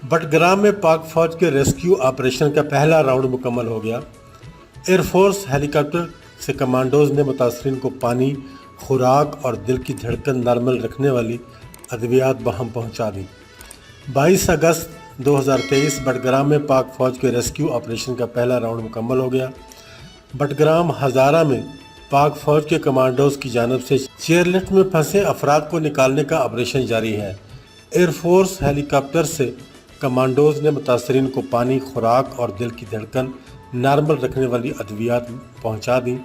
बटग्राम में पाक फौज के रेस्क्यू ऑपरेशन का पहला राउंड मुकम्मल हो गया। एयरफोर्स हेलीकॉप्टर से कमांडोज ने मुतासरीन को पानी, खुराक और दिल की धड़कन नॉर्मल रखने वाली अद्वियात बहम पहुंचा दी। 22 अगस्त 2023 बटग्राम में पाक फौज के रेस्क्यू ऑपरेशन का पहला राउंड मुकम्मल हो गया। बटग्राम हज़ारा में पाक फौज के कमांडोज की जानिब से चेयरलिफ्ट में फंसे अफराद को निकालने का ऑपरेशन जारी है। एयरफोर्स हेलीकॉप्टर से कमांडोज ने मुतासरीन को पानी, खुराक और दिल की धड़कन नॉर्मल रखने वाली अद्वियात पहुंचा दी।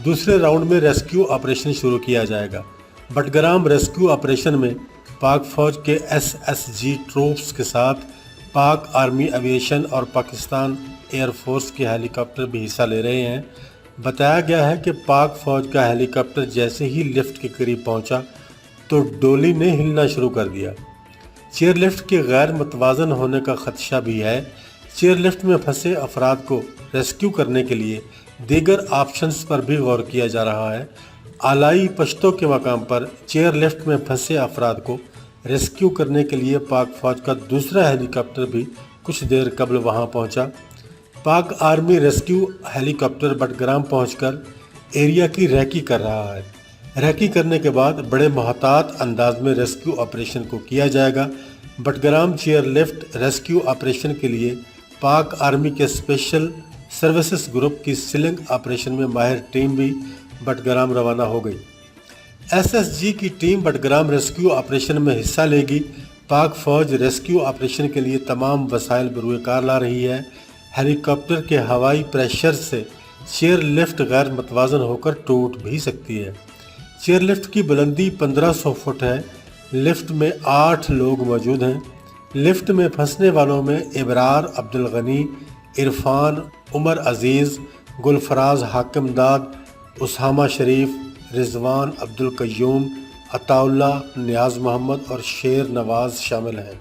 दूसरे राउंड में रेस्क्यू ऑपरेशन शुरू किया जाएगा। बटग्राम रेस्क्यू ऑपरेशन में पाक फौज के SSG ट्रूप्स के साथ पाक आर्मी एविएशन और पाकिस्तान एयरफोर्स के हेलीकॉप्टर भी हिस्सा ले रहे हैं। बताया गया है कि पाक फौज का हेलीकॉप्टर जैसे ही लिफ्ट के करीब पहुंचा तो डोली ने हिलना शुरू कर दिया। चेयरलिफ्ट के गैर मुतवाज़न होने का खदशा भी है। चेयरलिफ्ट में फंसे अफराद को रेस्क्यू करने के लिए दीगर ऑप्शंस पर भी गौर किया जा रहा है। आलाई पश्तों के मकाम पर चेयरलिफ्ट में फंसे अफराद को रेस्क्यू करने के लिए पाक फौज का दूसरा हेलीकॉप्टर भी कुछ देर कबल वहां पहुंचा। पाक आर्मी रेस्क्यू हेलीकॉप्टर बटग्राम पहुंचकर एरिया की रैकी कर रहा है। रैकी करने के बाद बड़े मोहतात अंदाज में रेस्क्यू ऑपरेशन को किया जाएगा। बटग्राम चेयरलिफ्ट रेस्क्यू ऑपरेशन के लिए पाक आर्मी के स्पेशल सर्विसेज ग्रुप की सिलिंग ऑपरेशन में माहिर टीम भी बटग्राम रवाना हो गई। SSG की टीम बटग्राम रेस्क्यू ऑपरेशन में हिस्सा लेगी। पाक फौज रेस्क्यू ऑपरेशन के लिए तमाम वसाइल बरूए कार ला रही है। हेलीकॉप्टर के हवाई प्रेशर से चेयरलिफ्ट गैर मुतवाज़न होकर टूट भी सकती है। चेयरलिफ्ट की बुलंदी 1500 फुट है। लिफ्ट में 8 लोग मौजूद हैं। लिफ्ट में फंसने वालों में इबरार अब्दुल गनी, इरफान, उमर अजीज़, गुलफराज हाकिमदाद, उसामा शरीफ, रिजवान अब्दुल कय्यूम, अताउल्ला, नियाज़ मोहम्मद और शेर नवाज़ शामिल हैं।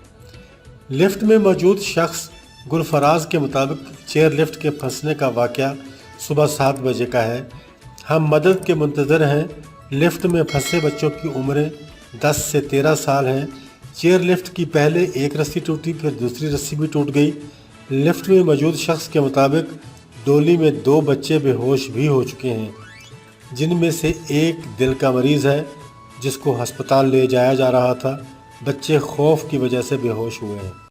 लिफ्ट में मौजूद शख्स गुलफराज के मुताबिक चेयरलिफ्ट के फंसने का वाक़या सुबह 7 बजे का है। हम मदद के मुंतज़र हैं। लिफ्ट में फंसे बच्चों की उम्रें 10 से 13 साल हैं। चेयरलिफ्ट की पहले एक रस्सी टूटी, फिर दूसरी रस्सी भी टूट गई। लिफ्ट में मौजूद शख्स के मुताबिक डोली में 2 बच्चे बेहोश भी हो चुके हैं, जिनमें से एक दिल का मरीज़ है जिसको अस्पताल ले जाया जा रहा था। बच्चे खौफ की वजह से बेहोश हुए हैं।